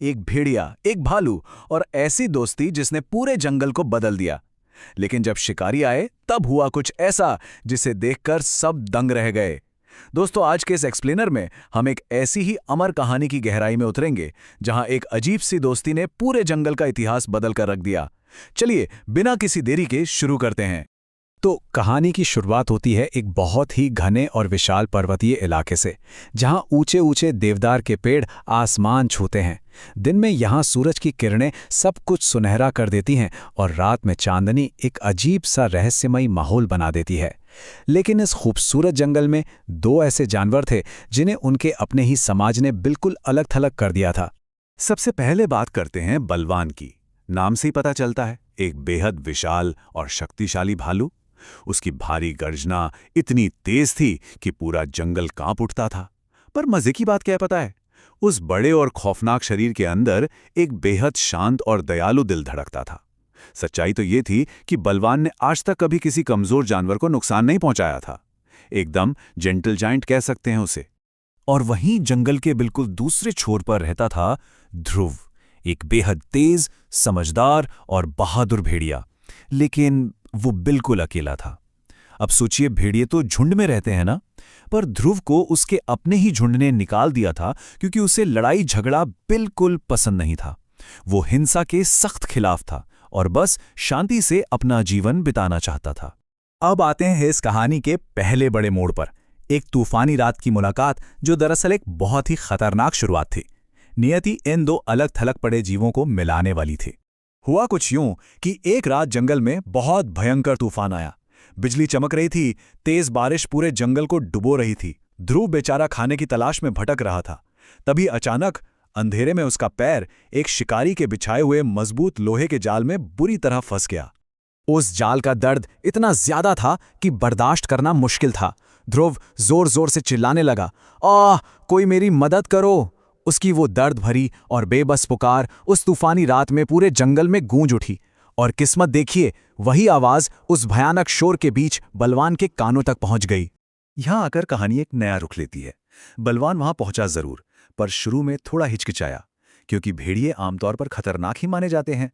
एक भेड़िया, एक भालू और ऐसी दोस्ती जिसने पूरे जंगल को बदल दिया। लेकिन जब शिकारी आए तब हुआ कुछ ऐसा जिसे देखकर सब दंग रह गए। दोस्तों, आज के इस एक्सप्लेनर में हम एक ऐसी ही अमर कहानी की गहराई में उतरेंगे जहां एक अजीब सी दोस्ती ने पूरे जंगल का इतिहास बदल कर रख दिया। चलिए बिना किसी देरी के शुरू करते हैं। तो कहानी की शुरुआत होती है एक बहुत ही घने और विशाल पर्वतीय इलाके से, जहां ऊंचे ऊंचे देवदार के पेड़ आसमान छूते हैं। दिन में यहां सूरज की किरणें सब कुछ सुनहरा कर देती हैं और रात में चांदनी एक अजीब सा रहस्यमयी माहौल बना देती है। लेकिन इस खूबसूरत जंगल में दो ऐसे जानवर थे जिन्हें उनके अपने ही समाज ने बिल्कुल अलग थलग कर दिया था। सबसे पहले बात करते हैं बलवान की। नाम से ही पता चलता है, एक बेहद विशाल और शक्तिशाली भालू। उसकी भारी गर्जना इतनी तेज थी कि पूरा जंगल कांप उठता था। पर मजे की बात क्या है पता है? उस बड़े और खौफनाक शरीर के अंदर एक बेहद शांत और दयालु दिल धड़कता था। सच्चाई तो ये थी कि बलवान ने आज तक कभी किसी कमजोर जानवर को नुकसान नहीं पहुंचाया था। एकदम जेंटल जायंट कह सकते हैं उसे। और वहीं जंगल के बिल्कुल दूसरे छोर पर रहता था ध्रुव, एक बेहद तेज, समझदार और बहादुर भेड़िया। लेकिन वो बिल्कुल अकेला था। अब सोचिए, भेड़िए तो झुंड में रहते हैं ना, पर ध्रुव को उसके अपने ही झुंड ने निकाल दिया था क्योंकि उसे लड़ाई झगड़ा बिल्कुल पसंद नहीं था। वो हिंसा के सख्त खिलाफ था और बस शांति से अपना जीवन बिताना चाहता था। अब आते हैं इस कहानी के पहले बड़े मोड़ पर, एक तूफानी रात की मुलाकात जो दरअसल एक बहुत ही खतरनाक शुरुआत थी। नियति इन दो अलग थलग पड़े जीवों को मिलाने वाली थी। हुआ कुछ यूं कि एक रात जंगल में बहुत भयंकर तूफान आया। बिजली चमक रही थी, तेज बारिश पूरे जंगल को डुबो रही थी। ध्रुव बेचारा खाने की तलाश में भटक रहा था। तभी अचानक अंधेरे में उसका पैर एक शिकारी के बिछाए हुए मजबूत लोहे के जाल में बुरी तरह फंस गया। उस जाल का दर्द इतना ज्यादा था कि बर्दाश्त करना मुश्किल था। ध्रुव जोर जोर से चिल्लाने लगा, आह, कोई मेरी मदद करो। उसकी वो दर्द भरी और बेबस पुकार उस तूफानी रात में पूरे जंगल में गूंज उठी। और किस्मत देखिए, वही आवाज उस भयानक शोर के बीच बलवान के कानों तक पहुंच गई। यहां आकर कहानी एक नया रुख लेती है। बलवान वहां पहुंचा जरूर, पर शुरू में थोड़ा हिचकिचाया, क्योंकि भेड़िए आमतौर पर खतरनाक ही माने जाते हैं।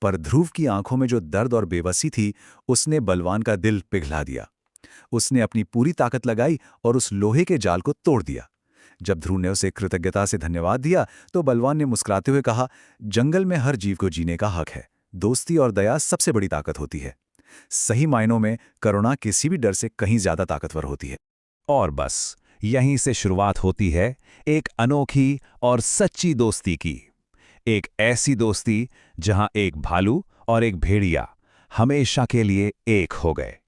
पर ध्रुव की आंखों में जो दर्द और बेबसी थी, उसने बलवान का दिल पिघला दिया। उसने अपनी पूरी ताकत लगाई और उस लोहे के जाल को तोड़ दिया। जब ध्रुव ने उसे कृतज्ञता से धन्यवाद दिया तो बलवान ने मुस्कुराते हुए कहा, जंगल में हर जीव को जीने का हक है। दोस्ती और दया सबसे बड़ी ताकत होती है। सही मायनों में करुणा किसी भी डर से कहीं ज्यादा ताकतवर होती है। और बस यहीं से शुरुआत होती है एक अनोखी और सच्ची दोस्ती की। एक ऐसी दोस्ती जहां एक भालू और एक भेड़िया हमेशा के लिए एक हो गए।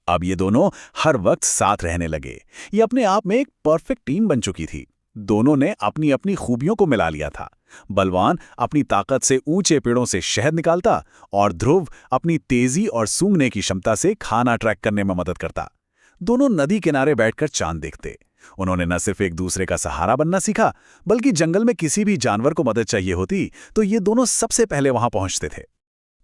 अब ये दोनों हर वक्त साथ रहने लगे। ये अपने आप में एक परफेक्ट टीम बन चुकी थी। दोनों ने अपनी अपनी खूबियों को मिला लिया था। बलवान अपनी ताकत से ऊंचे पेड़ों से शहद निकालता और ध्रुव अपनी तेजी और सूंघने की क्षमता से खाना ट्रैक करने में मदद करता। दोनों नदी किनारे बैठकर चांद देखते। उन्होंने न सिर्फ एक दूसरे का सहारा बनना सीखा, बल्कि जंगल में किसी भी जानवर को मदद चाहिए होती तो ये दोनों सबसे पहले वहां पहुंचते थे।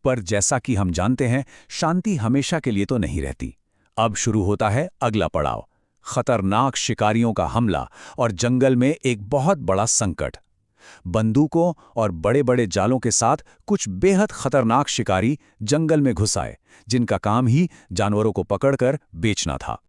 पर जैसा कि हम जानते हैं, शांति हमेशा के लिए तो नहीं रहती। अब शुरू होता है अगला पड़ाव, खतरनाक शिकारियों का हमला और जंगल में एक बहुत बड़ा संकट। बंदूकों और बड़े बड़े जालों के साथ कुछ बेहद खतरनाक शिकारी जंगल में घुस आए, जिनका काम ही जानवरों को पकड़कर बेचना था।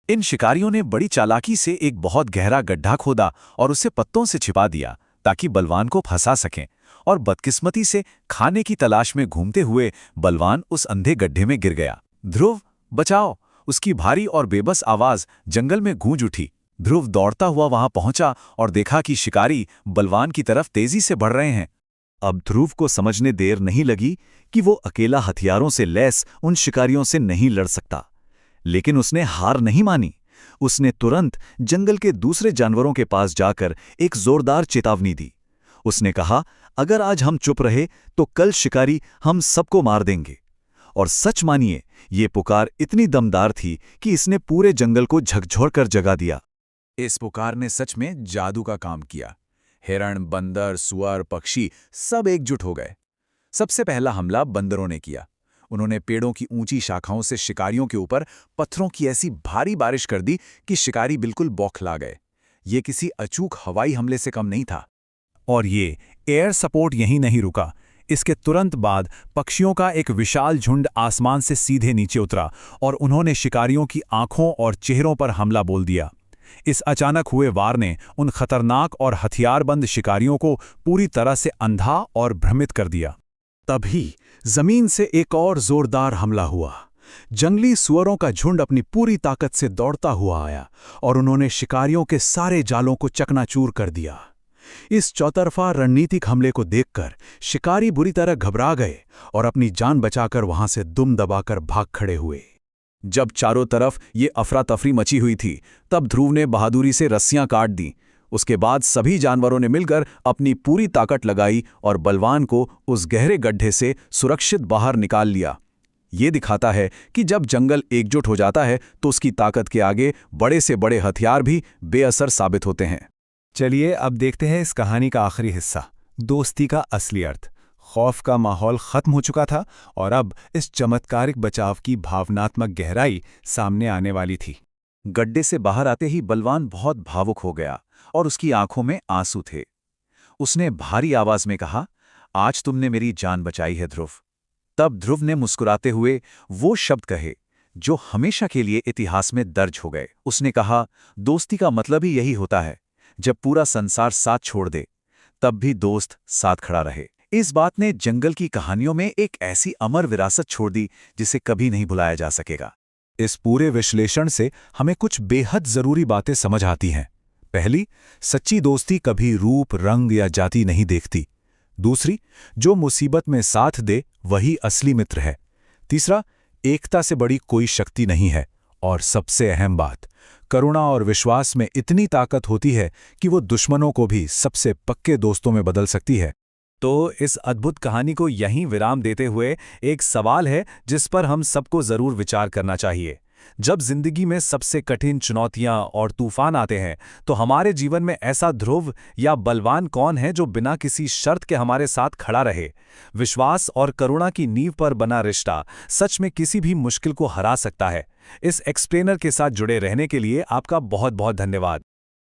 इन शिकारियों ने बड़ी चालाकी से एक बहुत गहरा गड्ढा खोदा और उसे पत्तों से छिपा दिया ताकि बलवान को फंसा सकें। और बदकिस्मती से खाने की तलाश में घूमते हुए बलवान उस अंधे गड्ढे में गिर गया। ध्रुव, बचाओ! उसकी भारी और बेबस आवाज जंगल में गूंज उठी। ध्रुव दौड़ता हुआ वहां पहुंचा और देखा कि शिकारी बलवान की तरफ तेजी से बढ़ रहे हैं। अब ध्रुव को समझने देर नहीं लगी कि वो अकेला हथियारों से लैस उन शिकारियों से नहीं लड़ सकता। लेकिन उसने हार नहीं मानी। उसने तुरंत जंगल के दूसरे जानवरों के पास जाकर एक जोरदार चेतावनी दी। उसने कहा, अगर आज हम चुप रहे तो कल शिकारी हम सबको मार देंगे। और सच मानिए, ये पुकार इतनी दमदार थी कि इसने पूरे जंगल को झकझोरकर जगा दिया। इस पुकार ने सच में जादू का काम किया। हिरण, बंदर, सुअर, पक्षी सब एकजुट हो गए। सबसे पहला हमला बंदरों ने किया। उन्होंने पेड़ों की ऊंची शाखाओं से शिकारियों के ऊपर पत्थरों की ऐसी भारी बारिश कर दी कि शिकारी बिल्कुल बौखला गए। ये किसी अचूक हवाई हमले से कम नहीं था। और ये एयर सपोर्ट यहीं नहीं रुका। इसके तुरंत बाद पक्षियों का एक विशाल झुंड आसमान से सीधे नीचे उतरा और उन्होंने शिकारियों की आंखों और चेहरों पर हमला बोल दिया। इस अचानक हुए वार ने उन खतरनाक और हथियारबंद शिकारियों को पूरी तरह से अंधा और भ्रमित कर दिया। तभी जमीन से एक और जोरदार हमला हुआ। जंगली सुअरों का झुंड अपनी पूरी ताकत से दौड़ता हुआ आया और उन्होंने शिकारियों के सारे जालों को चकनाचूर कर दिया। इस चौतरफा रणनीतिक हमले को देखकर शिकारी बुरी तरह घबरा गए और अपनी जान बचाकर वहां से दुम दबाकर भाग खड़े हुए। जब चारों तरफ ये अफरा तफरी मची हुई थी, तब ध्रुव ने बहादुरी से रस्सियां काट दी। उसके बाद सभी जानवरों ने मिलकर अपनी पूरी ताकत लगाई और बलवान को उस गहरे गड्ढे से सुरक्षित बाहर निकाल लिया। ये दिखाता है कि जब जंगल एकजुट हो जाता है तो उसकी ताकत के आगे बड़े से बड़े हथियार भी बेअसर साबित होते हैं। चलिए अब देखते हैं इस कहानी का आखिरी हिस्सा, दोस्ती का असली अर्थ। खौफ का माहौल खत्म हो चुका था और अब इस चमत्कारिक बचाव की भावनात्मक गहराई सामने आने वाली थी। गड्ढे से बाहर आते ही बलवान बहुत भावुक हो गया और उसकी आंखों में आंसू थे। उसने भारी आवाज में कहा, आज तुमने मेरी जान बचाई है ध्रुव। तब ध्रुव ने मुस्कुराते हुए वो शब्द कहे जो हमेशा के लिए इतिहास में दर्ज हो गए। उसने कहा, दोस्ती का मतलब ही यही होता है, जब पूरा संसार साथ छोड़ दे तब भी दोस्त साथ खड़ा रहे। इस बात ने जंगल की कहानियों में एक ऐसी अमर विरासत छोड़ दी जिसे कभी नहीं भुलाया जा सकेगा। इस पूरे विश्लेषण से हमें कुछ बेहद जरूरी बातें समझ आती हैं। पहली, सच्ची दोस्ती कभी रूप, रंग या जाति नहीं देखती। दूसरी, जो मुसीबत में साथ दे वही असली मित्र है। तीसरा, एकता से बड़ी कोई शक्ति नहीं है। और सबसे अहम बात, करुणा और विश्वास में इतनी ताकत होती है कि वो दुश्मनों को भी सबसे पक्के दोस्तों में बदल सकती है। तो इस अद्भुत कहानी को यहीं विराम देते हुए एक सवाल है जिस पर हम सबको जरूर विचार करना चाहिए। जब जिंदगी में सबसे कठिन चुनौतियां और तूफान आते हैं तो हमारे जीवन में ऐसा ध्रुव या बलवान कौन है जो बिना किसी शर्त के हमारे साथ खड़ा रहे? विश्वास और करुणा की नींव पर बना रिश्ता सच में किसी भी मुश्किल को हरा सकता है। इस एक्सप्लेनर के साथ जुड़े रहने के लिए आपका बहुत बहुत धन्यवाद।